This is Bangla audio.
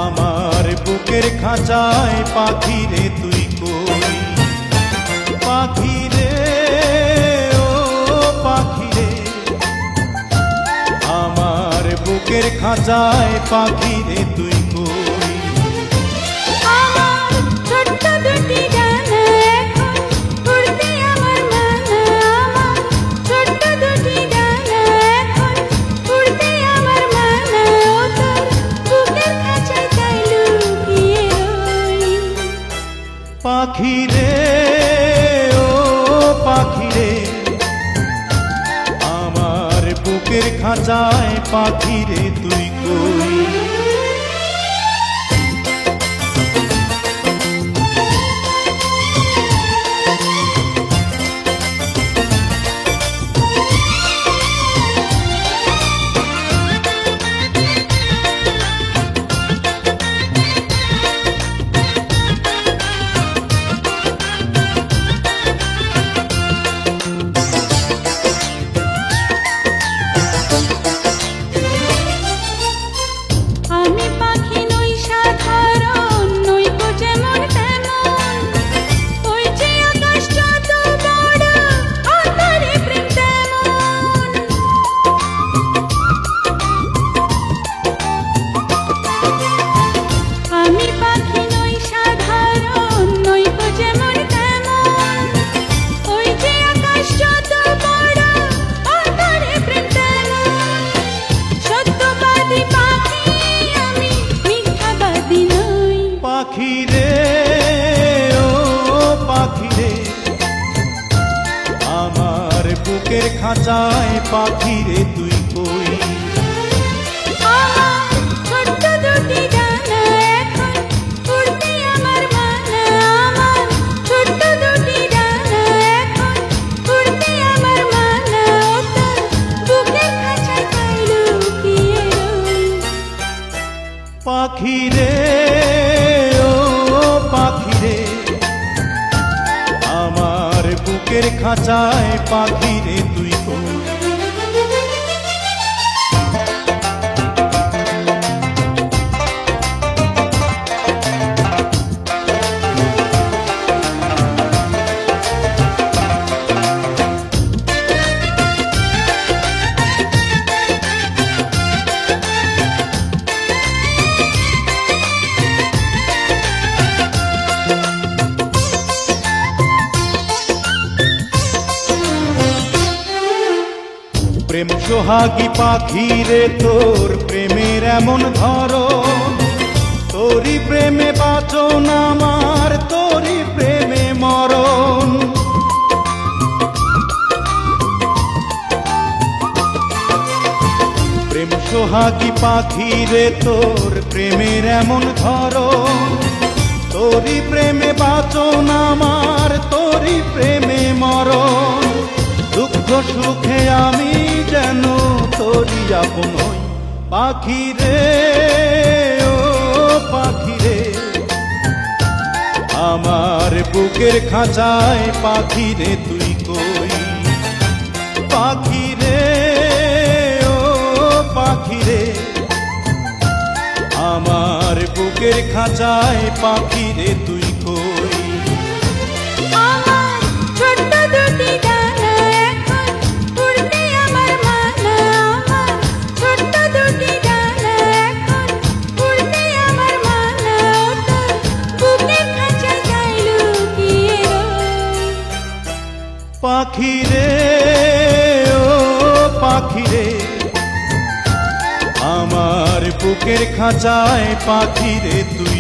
আমার বুকের খাঁচায় পাখি রে তুই কই, পাখি রে ও পাখি রে, আমার বুকের খাঁচায় পাখি রে তুই কই। আমার ছোট্ট দুটি ডানা এখন উড়তে আমার মানা, আমার ছোট্ট দুটি ডানা এখন উড়তে আমার মানা, ও তোর বুকের খাঁচায় তাই লুকিয়ে রই। পাখি রে ও পাখি রে, আমার বুকের খাঁচায় পাখি রে তুই কই। আমি পাখি নই সাধারণ, নই গো যেমন তেমন, ওই যে আকাশ যত বড় অন্তরে প্রেম তেমন। আমি পাখি নই সাধারণ, নই গো যেমন তেমন, ওই যে আকাশ যত বড় অন্তরে প্রেম তেমন। সত্যবাদী পাখি আমি, মিথ্যাবাদী নই। পাখি রে ও পাখি রে, আমার বুকের খাঁচায় পাখি রে তুই কই। আমার ছোট্ট দুটি ডানা এখন উড়তে আমার মানা, আমার ছোট্ট দুটি ডানা এখন উড়তে আমার মানা, ও তোর বুকের খাঁচায় তাই লুকিয়ে রই। পাখি রে ও পাখি রে, আমার বুকের খাঁচায় পাখি রে তুই কই। প্রেম সোহাগী পাখি রে, তোর প্রেমের এমন ধরন, তোরই প্রেমে বাঁচন আমার, তোরই প্রেমে মরণ। প্রেম সোহাগী পাখি রে, তোর প্রেমের এমন ধরন, তোরই প্রেমে বাঁচন আমার, তোরই প্রেমে মরণ। দুঃখ সুখে আমি যেন তোরই আপন হই। পাখি রে ও পাখি রে, আমার বুকের খাঁচায় পাখি রে তুই কই। পাখি রে ও পাখি রে, আমার বুকের খাঁচায় পাখি রে তুই কই। আমার ছোট্ট দুটি ডানা এখন উড়তে আমার মানা, আমার ছোট্ট দুটি ডানা এখন উড়তে আমার মানা, ও তোর বুকের খাঁচায় তাই লুকিয়ে রই। পাখি রে ও পাখি রে, আমার বুকের খাঁচায় পাখি রে তুই